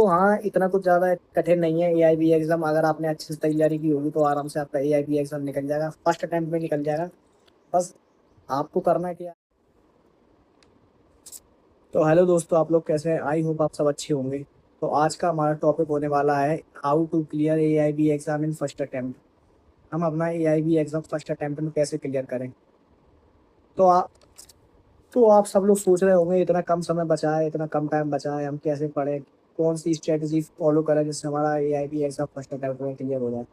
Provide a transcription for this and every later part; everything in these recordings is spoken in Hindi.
हाँ, इतना कुछ ज़्यादा कठिन नहीं है एआईबी एग्ज़ाम। अगर आपने अच्छे से तैयारी की होगी तो आराम से आपका एआईबी एग्ज़ाम निकल जाएगा, फर्स्ट अटेम्प्ट में निकल जाएगा। बस आपको करना क्या। तो हेलो दोस्तों, आप लोग कैसे हैं? आई होप आप सब अच्छे होंगे। तो आज का हमारा टॉपिक होने वाला है how to clear AIB exam in first attempt. हम अपना एआईबी एग्ज़ाम फर्स्ट अटेम्प्ट में कैसे क्लियर करें। तो आप तो आप सब लोग सोच रहे होंगे इतना कम समय बचा है, इतना कम टाइम बचा है, हम कैसे पढ़ें, कौन सी स्ट्रेटजी फॉलो करें जिससे हमारा एआईबी एग्ज़ाम फर्स्ट अटेम्प्ट में क्लियर हो जाए।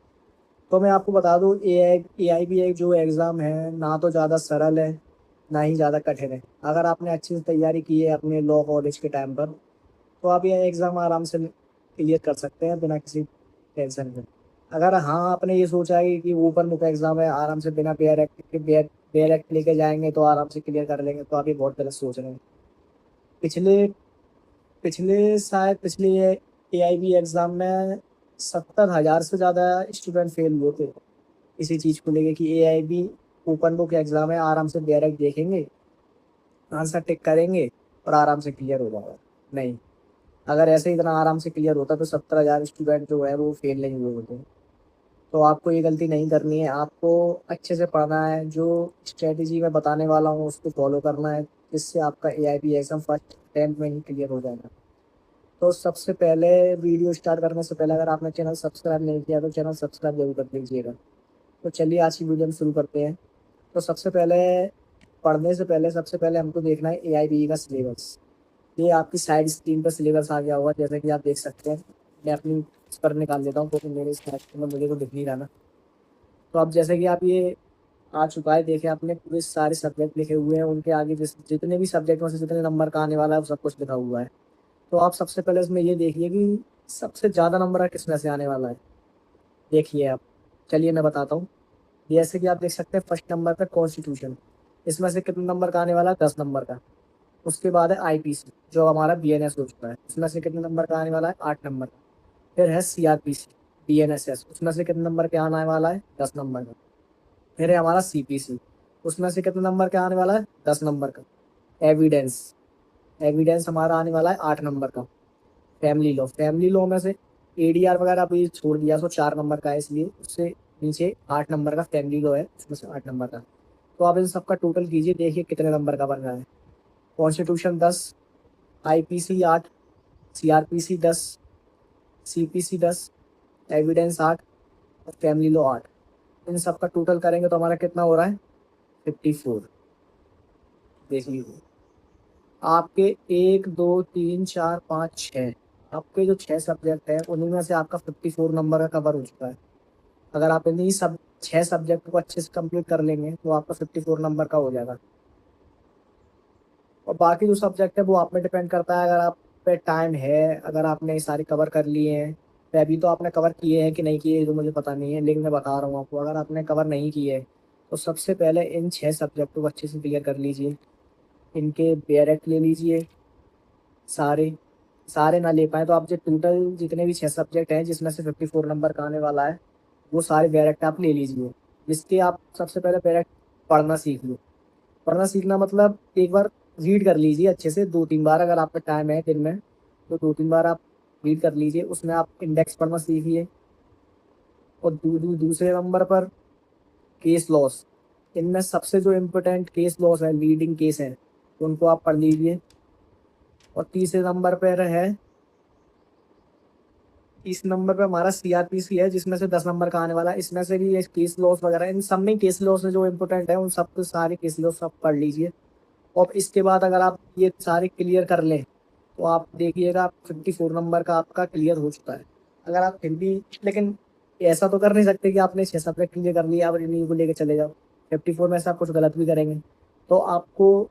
तो मैं आपको बता दूं, ए आई बी एक जो एग्ज़ाम है ना तो ज़्यादा सरल है ना ही ज़्यादा कठिन है। अगर आपने अच्छी से तैयारी की है अपने लॉ कॉलेज के टाइम पर तो आप ये एग्ज़ाम आराम से क्लियर कर सकते हैं बिना किसी टेंशन के। अगर हाँ, आपने ये सोचा है कि ओपन बुक एग्ज़ाम है, आराम से बिना बेयर एक्ट लेके जाएंगे तो आराम से क्लियर कर लेंगे, तो आप ये बहुत गलत सोच रहे हैं। पिछले पिछले शायद पिछले ए आई बी एग्ज़ाम में 70,000 से ज़्यादा स्टूडेंट फेल हुए थे इसी चीज़ को लेके कि एआईबी ओपन बुक एग्ज़ाम है, आराम से डायरेक्ट देखेंगे, आंसर टिक करेंगे और आराम से क्लियर हो जाएगा। नहीं, अगर ऐसे इतना आराम से क्लियर होता तो 70,000 स्टूडेंट जो है वो फेल नहीं हुए होते। तो आपको ये गलती नहीं करनी है, आपको अच्छे से पढ़ना है, जो स्ट्रेटजी मैं बताने वाला हूँ उसको फॉलो करना है, जिससे आपका एआईबी एग्ज़ाम फर्स्ट अटेम्प्ट में ही क्लियर हो जाएगा। तो सबसे पहले, वीडियो स्टार्ट करने से पहले अगर आपने चैनल सब्सक्राइब नहीं किया तो चैनल सब्सक्राइब जरूर कर दीजिएगा। तो चलिए आज की वीडियो हम शुरू करते हैं। तो सबसे पहले, पढ़ने से पहले सबसे पहले हमको देखना है एआईबी का सिलेबस। ये आपकी साइड स्क्रीन पर सिलेबस आ गया होगा, जैसे कि आप देख सकते हैं। मैं अपनी इस पर निकाल देता हूँ क्योंकि मेरे स्क्रीन में मुझे तो दिख नहीं रहा ना। तो अब जैसे कि आप ये आ चुका है, देखे आपने पूरे सारे सब्जेक्ट लिखे हुए हैं, उनके आगे जितने भी सब्जेक्ट में से जितने नंबर का आने वाला है वो सब कुछ लिखा हुआ है। तो आप सबसे पहले इसमें ये देखिए कि सबसे ज़्यादा नंबर किस में से आने वाला है। देखिए आप, चलिए मैं बताता हूँ। जैसे कि आप देख सकते हैं फर्स्ट नंबर पर कॉन्स्टिट्यूशन, इसमें से कितने नंबर का आने वाला है? 10 नंबर का। उसके बाद है आईपीसी जो हमारा बीएनएस हो चुका है, उसमें से कितने नंबर का आने वाला है? 8 नंबर का। फिर है सीआरपीसी, बीएनएसएस, उसमें से कितने नंबर का आने वाला है? 10 नंबर का। फिर है हमारा सीपीसी, उसमें से कितने नंबर का आने वाला है? 10 नंबर का। एविडेंस, एविडेंस हमारा आने वाला है 8 नंबर का। फैमिली लॉ में से एडीआर वगैरह अभी छोड़ दिया, सो 4 नंबर का है, इसलिए उससे नीचे 8 नंबर का फैमिली लॉ है, उसमें से 8 नंबर का। तो आप इन सबका टोटल कीजिए, देखिए कितने नंबर का बन रहा है। Constitution 10, IPC 8, CrPC 10, CPC 10, evidence 8 और फैमिली लॉ 8। इन सब का टोटल करेंगे तो हमारा कितना हो रहा है? 54। देख लीजिए, आपके 1 2 3 4 5 6, आपके जो 6 सब्जेक्ट हैं उन्हीं में से आपका 54 नंबर का कवर हो चुका है। अगर आप इन्हीं सब 6 सब्जेक्ट को अच्छे से कंप्लीट कर लेंगे तो आपका 54 नंबर का हो जाएगा। और बाकी जो सब्जेक्ट है वो आप पे डिपेंड करता है, अगर आप पे टाइम है, अगर आपने ये सारे कवर कर लिए हैं। तो अभी तो आपने कवर किए हैं कि नहीं किए ये तो मुझे पता नहीं है, लेकिन मैं बता रहा हूँ आपको, अगर आपने कवर नहीं किए तो सबसे पहले इन 6 सब्जेक्ट को अच्छे से क्लियर कर लीजिए। इनके डायरेक्ट ले लीजिए सारे। सारे ना ले पाए तो आप जो टोटल जितने भी 6 सब्जेक्ट हैं जिसमें से 54 नंबर का आने वाला है वो सारे डायरेक्ट आप ले लीजिए। जिसके आप सबसे पहले डायरेक्ट पढ़ना सीख लो। पढ़ना सीखना मतलब एक बार रीड कर लीजिए अच्छे से 2 3 बार, अगर आपका टाइम है दिन में तो 2 3 बार आप रीड कर लीजिए, उसमें आप इंडेक्स पढ़ना सीखिए। और दूसरे नंबर पर केस लॉस, इनमें सबसे जो इम्पोर्टेंट केस लॉस है, लीडिंग केस है, तो उनको आप पढ़ लीजिए। और तीसरे नंबर पर है, इस नंबर पे हमारा सीआरपीसी है जिसमें से 10 नंबर का आने वाला है, इसमें से भी ये केस लॉस वगैरह, इन सब में केस लॉस जो इम्पोर्टेंट है उन सब के सारे केस लॉस सब पढ़ लीजिए। और इसके बाद अगर आप ये सारे क्लियर कर लें तो आप देखिएगा 54 नंबर का आपका क्लियर हो चुका है। अगर आप फिर भी, लेकिन ऐसा तो कर नहीं सकते कि आपने 6 सब्जेक्ट क्लियर कर लिया आप रिव्यू को लेकर चले जाओ, 54 में से आप कुछ गलत भी करेंगे। तो आपको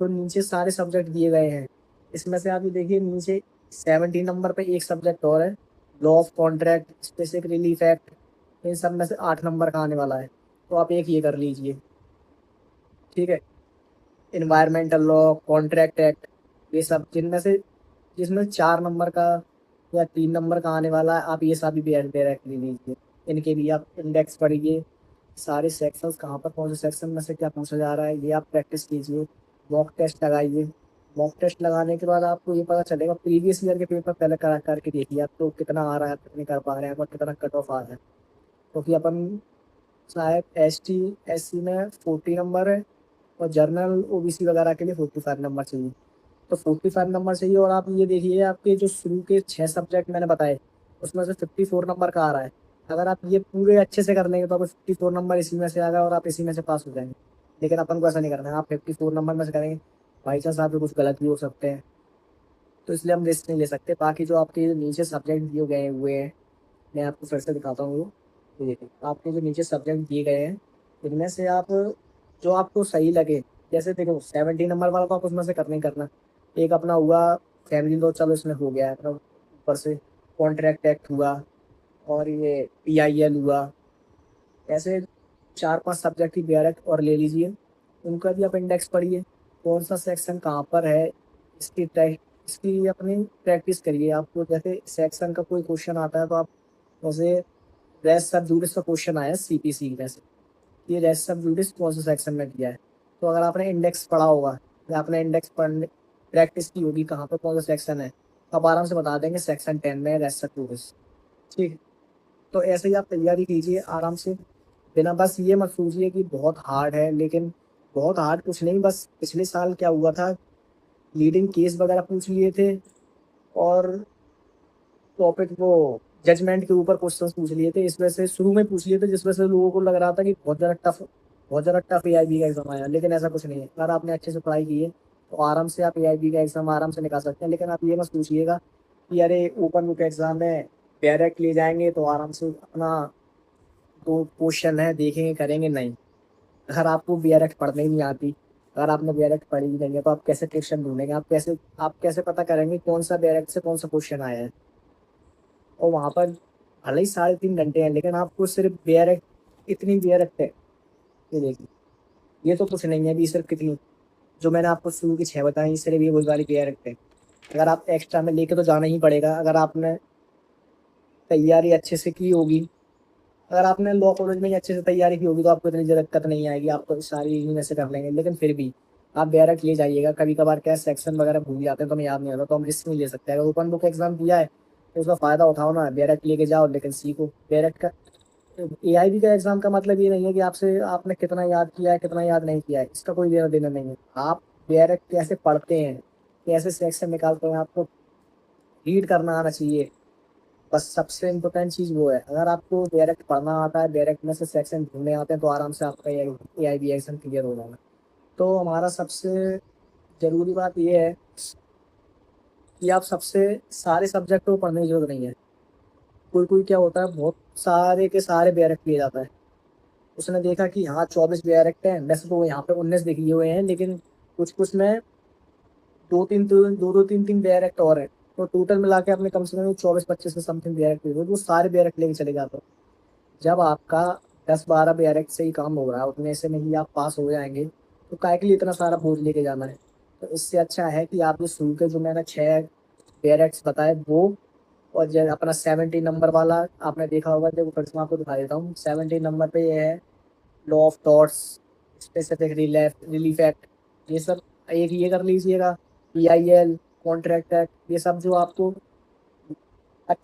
जो नीचे सारे सब्जेक्ट दिए गए हैं इसमें से आप ये देखिए नीचे 17 नंबर पे एक सब्जेक्ट और है, law of contract specific relief act. इन सब में से 8 नंबर का आने वाला है, तो आप एक ये कर लीजिए। ठीक है, इन्वायरमेंटल लॉ, कॉन्ट्रैक्ट एक्ट, ये सब जिनमें से जिसमें 4 नंबर का या 3 नंबर का आने वाला है आप ये सभी भी डायरेक्ट ले लीजिए। इनके भी आप इंडेक्स पढ़िए, सारे सेक्शंस कहाँ पर कौन से सेक्शन में से क्या पूछा जा रहा है ये आप प्रैक्टिस कीजिए। मॉक टेस्ट लगाइए, मॉक टेस्ट लगाने के बाद आपको ये पता चलेगा, प्रीवियस ईयर के पेपर पहले करा करके देखिए आपको कितना आ रहा है, कितने कर पा रहे हैं और कितना कट ऑफ आ रहा है। क्योंकि अपन शायद ST SC में 40 नंबर है और जर्नल OBC वगैरह के लिए 45 नंबर चाहिए। तो 45 नंबर चाहिए और आप ये देखिए आपके जो शुरू के 6 सब्जेक्ट मैंने बताए उसमें से 54 नंबर का आ रहा है। अगर आप ये पूरे अच्छे से कर लेंगे तो आपको 54 नंबर इसी में से आ गए और आप इसी में से पास हो जाएंगे। लेकिन अपन को ऐसा नहीं करना है, आप 54 नंबर में से करेंगे, बाई चांस आपके कुछ गलत भी हो सकते हैं, तो इसलिए हम रिस्क नहीं ले सकते। बाकी जो आपके नीचे सब्जेक्ट दिए गए हुए हैं, मैं आपको फिर से दिखाता हूँ। ये देखिए आपके जो नीचे सब्जेक्ट दिए गए हैं इनमें से आप जो आपको सही लगे, जैसे देखो 70 नंबर वाला तो आप उसमें से करना ही करना। एक अपना हुआ फैमिली लॉ, चलो इसमें हो गया है अपना, ऊपर से कॉन्ट्रैक्ट एक्ट हुआ और ये PIL हुआ। ऐसे 4-5 सब्जेक्ट की डायरेक्ट और ले लीजिए, उनका भी आप इंडेक्स पढ़िए, कौन सा सेक्शन कहाँ पर है, इसकी अपनी प्रैक्टिस करिए। आपको जैसे सेक्शन का कोई क्वेश्चन आता है तो आप जैसे रेस्ट सब जूडिस का क्वेश्चन आया CPC में से, ये रेस्ट सब जूडिस कौन सा सेक्शन में दिया है, तो अगर आपने इंडेक्स पढ़ा होगा या आपने इंडेक्स पढ़ने प्रैक्टिस की होगी कहाँ पर कौन सा सेक्शन है, तो आप आराम से बता देंगे सेक्शन 10 में रेस्ट सब जूडिस। ठीक, तो ऐसे ही आप तैयारी कीजिए आराम से, बिना बस ये मत सोचिए कि बहुत हार्ड है। लेकिन बहुत हार्ड कुछ नहीं, बस पिछले साल क्या हुआ था, लीडिंग केस वगैरह पूछ लिए थे और टॉपिक वो जजमेंट के ऊपर क्वेश्चंस पूछ लिए थे, इस वजह से शुरू में पूछ लिए थे, जिस वजह से लोगों को लग रहा था कि बहुत ज़्यादा टफ AIB का एग्जाम आया। लेकिन ऐसा कुछ नहीं है, अगर आपने अच्छे से पढ़ाई की है तो आराम से आप AIB का एग्जाम आराम से निकाल सकते हैं। लेकिन आप ये मत सोचिएगा कि अरे ओपन बुक एग्जाम में डायरेक्ट ले जाएंगे तो आराम से अपना तो क्वेश्चन है देखेंगे करेंगे, नहीं। अगर आपको BRX पढ़ने ही नहीं आती, अगर आपने BRX पढ़ी ही नहीं है तो आप कैसे क्वेश्चन ढूंढेंगे, आप कैसे पता करेंगे कौन सा BRX से कौन सा क्वेश्चन आया है। और वहाँ पर भले ही 3.5 घंटे हैं लेकिन आपको सिर्फ BRX, इतनी BRX है, ये देखिए, ये तो कुछ नहीं है अभी, सिर्फ कितनी जो मैंने आपको शुरू की 6 बताई सिर्फ ये वही वाली BRX है। अगर आप एक्स्ट्रा में लेके तो जाना ही पड़ेगा, अगर आपने तैयारी अच्छे से की होगी, अगर आपने लॉ कॉलेज में ही अच्छे से तैयारी की होगी तो आपको इतनी दिक्कत नहीं आएगी, आपको सारी इन्हीं में से कर लेंगे। लेकिन फिर भी आप BRX ले जाइएगा, कभी कभार क्या सेक्शन वगैरह भूल जाते हैं तो हमें याद नहीं आता, तो हम रिस्क नहीं ले सकते। अगर ओपन बुक एग्जाम दिया है तो उसका फ़ायदा उठाओ ना, BRX लेके जाओ लेकिन सीखो। BRX का AIB का एग्जाम का मतलब ये नहीं है कि आपसे आपने कितना याद किया है कितना याद नहीं किया है, इसका कोई लेना देना नहीं है। आप BRX कैसे पढ़ते हैं, कैसे सेक्शन निकालते हैं, आपको रीड करना आना चाहिए, बस सबसे इम्पोर्टेंट चीज़ वो है। अगर आपको डायरेक्ट पढ़ना आता है, डायरेक्ट में से सेक्शन ढूंढने आते हैं तो आराम से आपका AIB एग्जाम क्लियर हो जाएगा। तो हमारा सबसे ज़रूरी बात ये है कि आप सबसे सारे सब्जेक्ट को पढ़ने की जरूरत नहीं है। कोई कोई क्या होता है बहुत सारे के सारे डायरेक्ट लिए जाता है, उसने देखा कि हाँ 24 डायरेक्ट हैं, वैसे तो यहाँ पे 19 लिखे हुए हैं लेकिन कुछ कुछ में दो दो तीन तीन डायरेक्ट और है, तो टोटल मिला के आपने कम से कम 24-25 के समथिंग डायरेक्ट लिए, वो सारे डायरेक्ट लेके चले जाते हो। जब आपका 10-12 डायरेक्ट से ही काम हो रहा है, उतने से में ही आप पास हो जाएंगे, तो काय के लिए इतना सारा बोझ लेके जाना है। तो इससे अच्छा है कि आप जो शुरू के जो मैंने 6 डायरेक्ट्स बताए वो, और जो अपना 70 नंबर वाला आपने देखा होगा, देखो फिर से मैं आपको दिखा देता हूँ। 70 नंबर पे ये है law of thoughts, specific relief act, ये सब एक ये कर लीजिएगा। PIL, कॉन्ट्रैक्ट एक्ट, ये सब जो आपको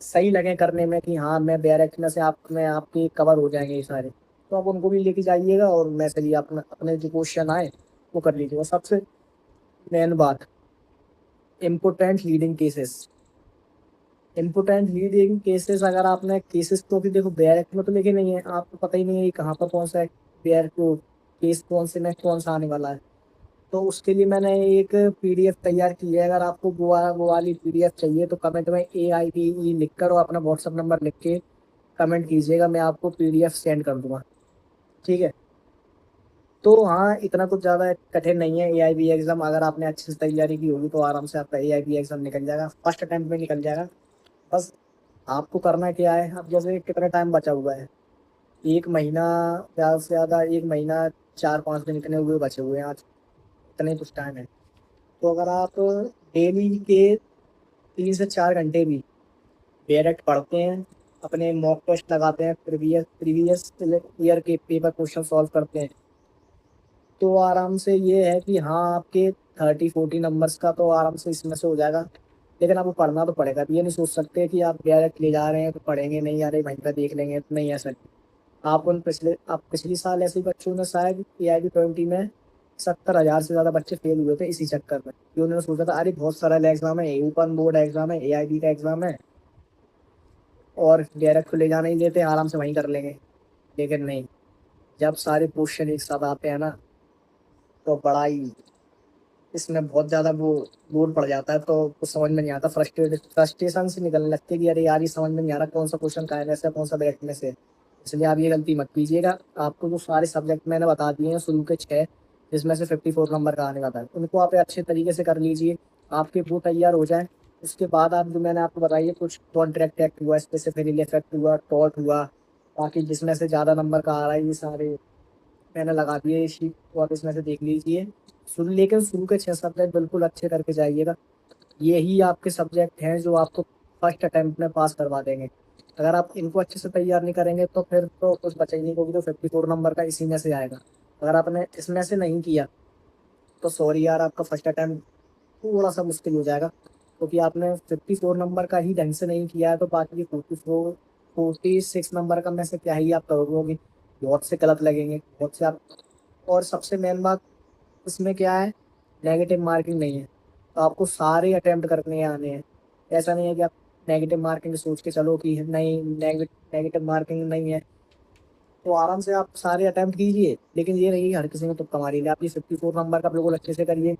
सही लगे करने में कि हाँ मैं डायरेक्ट में से आप में आपके कवर हो जाएंगे ये सारे, तो आप उनको भी लेके जाइएगा और मैं चलिए अपना अपने जो क्वेश्चन आए वो कर लीजिएगा। सबसे मेन बात, important leading cases, important leading cases अगर आपने केसेस तो भी देखो डायरेक्ट में तो लेके नहीं है, आपको पता ही नहीं है कि कहाँ पर कौन सा है डायरेक्ट को केस, कौन से में कौन सा आने वाला है। तो उसके लिए मैंने एक PDF तैयार की है, अगर आपको वो वाली PDF चाहिए तो कमेंट में AIBE लिख कर और अपना WhatsApp नंबर लिख के कमेंट कीजिएगा, मैं आपको PDF सेंड कर दूंगा। ठीक है, तो हाँ इतना कुछ ज़्यादा कठिन नहीं है AIB एग्ज़ाम, अगर आपने अच्छे से तैयारी की होगी तो आराम से आपका AIB एग्ज़ाम निकल जाएगा, फर्स्ट अटैम्प्ट में निकल जाएगा। बस आपको करना क्या है, अब जैसे कितना टाइम बचा हुआ है, 1 महीना, ज़्यादा से ज़्यादा 1 महीना 4-5 दिन इतने हुए बचे हुए हैं, आज इतने ही कुछ टाइम है। तो अगर आप डेली के 3 से 4 घंटे भी डायरेक्ट पढ़ते हैं, अपने मॉक टेस्ट लगाते हैं, प्रीवियस प्रीवियस ईयर के पेपर क्वेश्चन सॉल्व करते हैं, तो आराम से ये है कि हाँ आपके 30-40 नंबर्स का तो आराम से इसमें से हो जाएगा। लेकिन आपको पढ़ना तो पड़ेगा। अब ये नहीं सोच सकते कि आप डायरेक्ट ले जा रहे हैं तो पढ़ेंगे नहीं, यार वहीं पर देख लेंगे, तो नहीं ऐसा नहीं। आप पिछली साल ऐसे ही बच्चों ने शायद AIB 20 में 70,000 से ज़्यादा बच्चे फेल हुए थे इसी चक्कर में कि उन्होंने सोचा था अरे बहुत सरल एग्जाम है, ओपन बोर्ड एग्जाम है, AIB का एग्जाम है और डायरेक्ट तो ले जाना ही देते हैं, आराम से वहीं कर लेंगे। लेकिन नहीं, जब सारे क्वेश्चन एक साथ आते हैं ना तो बड़ा ही इसमें बहुत ज़्यादा वो लोड पड़ जाता है, तो कुछ समझ में नहीं आता। फ्रस्ट्रेशन से निकलने लगती है कि अरे यार ये समझ में नहीं आ रहा कौन सा क्वेश्चन का है में से, कौन सा ब्रैकेट में से। इसलिए आप ये गलती मत कीजिएगा। आपको जो सारे सब्जेक्ट मैंने बता दिए हैं शुरू के 6, जिसमें से 54 नंबर का आने वाला है, उनको आप अच्छे तरीके से कर लीजिए। आपके वो तैयार हो जाए, उसके बाद आप जो मैंने आपको बताइए कुछ कॉन्ट्रैक्ट एक्ट हुआ, स्पेसिफिक इफेक्ट हुआ, टॉट हुआ, बाकी जिसमें से ज़्यादा नंबर का आ रहा है ये सारे मैंने लगा दिए शीट, तो आप इसमें से देख लीजिए। लेकिन शुरू के 6 सब्जेक्ट बिल्कुल अच्छे करके जाइएगा। यही आपके सब्जेक्ट हैं जो आपको फर्स्ट अटेम्प्ट में पास करवा देंगे। अगर आप इनको अच्छे से तैयार नहीं करेंगे तो फिर तो कुछ बचा ही नहीं, क्योंकि तो 54 नंबर का इसी में से आएगा। अगर आपने इसमें से नहीं किया तो सॉरी यार, आपका फर्स्ट अटेम्प्ट थोड़ा सा मुश्किल हो जाएगा, क्योंकि आपने 54 नंबर का ही ढंग से नहीं किया है, तो बाकी 46 नंबर का में से क्या ही आप करोगे, बहुत से गलत लगेंगे, बहुत से आप। और सबसे मेन बात इसमें क्या है, नेगेटिव मार्किंग नहीं है, तो आपको सारे अटेम्प्ट करने आने हैं। ऐसा नहीं है कि आप नेगेटिव मार्किंग सोच के चलो कि नहीं नेगेटिव मार्किंग नहीं है, तो आराम से आप सारे अटेम्प्ट कीजिए। लेकिन ये नहीं कि हर किसी में तुक्का मारी ले। आप ये 54 नंबर का बिल्कुल अच्छे से करिए।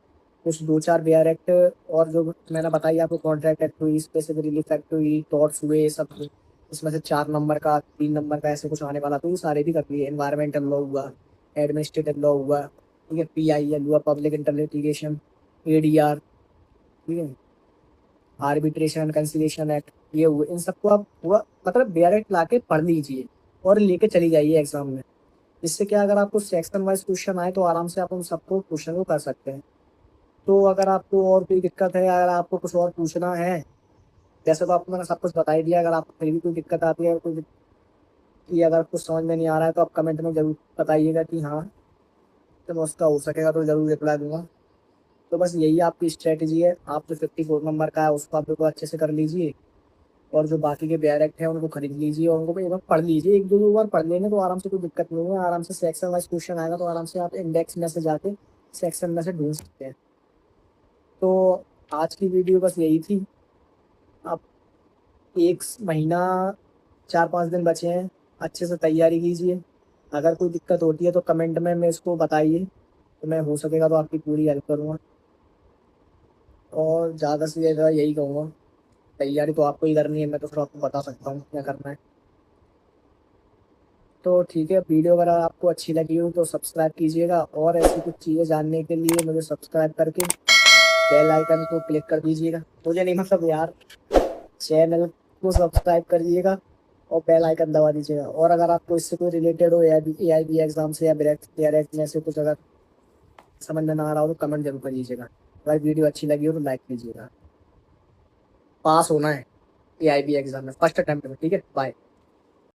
कुछ 2-4 बेयर एक्ट और जो मैंने बताई आपको, कॉन्ट्रैक्ट एक्ट हुई, स्पेसिफिक रिलीफ एक्ट हुई, टॉर्ट्स हुए, ये सब इसमें से 4 नंबर का, 3 नंबर का ऐसे कुछ आने वाला, तो ये सारे भी कर लिए। एनवायरमेंटल लॉ हुआ, एडमिनिस्ट्रेटिव लॉ हुआ, ठीक है, PIL हुआ, पब्लिक इंटर लिटिगेशन, ADR, ठीक है, आर्बिट्रेशन एंड कंसिलिएशन एक्ट, ये हुए। इन सबको आप हुआ मतलब बेयर एक्ट ला के पढ़ लीजिए और लेके चली जाइए एग्जाम में। इससे क्या, अगर आपको सेक्शन वाइज क्वेश्चन आए तो आराम से आप उन सबको क्वेश्चन को कर सकते हैं। तो अगर आपको और कोई दिक्कत है, अगर आपको कुछ और पूछना है, वैसे तो आपको मैंने सब कुछ बता ही दिया। अगर आपको फिर भी कोई दिक्कत आती है, कि अगर कुछ समझ में नहीं आ रहा है, तो आप कमेंट में जरूर बताइएगा कि हाँ, तो मैं उसका हो सकेगा तो जरूर रिप्लाई दूंगा। तो बस यही आपकी स्ट्रेटजी है। आप जो 54 नंबर का है उसको आप बिल्कुल अच्छे से कर लीजिए, और जो बाकी के डायरेक्ट हैं उनको खरीद लीजिए और उनको एक बार पढ़ लीजिए। एक दो बार पढ़ लेंगे तो आराम से कोई दिक्कत नहीं है। आराम से सेक्शन वाइज क्वेश्चन आएगा तो आराम से आप इंडेक्स में से जाके सेक्शन में से ढूंढ सकते हैं। तो आज की वीडियो बस यही थी। आप एक महीना 4-5 दिन बचे हैं, अच्छे से तैयारी कीजिए। अगर कोई दिक्कत होती है तो कमेंट में मैं इसको बताइए, तो मैं हो सकेगा तो आपकी पूरी हेल्प करूँगा। और ज़्यादा से ज़्यादा यही कहूँगा, तैयारी तो आपको ही करनी है, मैं तो फिर आपको बता सकता हूँ क्या करना है। तो ठीक है, वीडियो अगर आपको अच्छी लगी हो तो सब्सक्राइब कीजिएगा, और ऐसी कुछ चीज़ें जानने के लिए मुझे सब्सक्राइब करके बेल आइकन को क्लिक कर दीजिएगा। मुझे नहीं मतलब यार, चैनल को सब्सक्राइब करिएगा और बेल आइकन दबा दीजिएगा। और अगर आपको इससे कोई रिलेटेड हो, AIB एग्जाम से या डायरेक्ट में से कुछ अगर समझ में ना आ रहा हो तो कमेंट जरूर करिएगा। अगर वीडियो अच्छी लगी हो तो लाइक कीजिएगा। पास होना है AIB एग्जाम में फर्स्ट अटेम्प्ट में, ठीक है। बाय।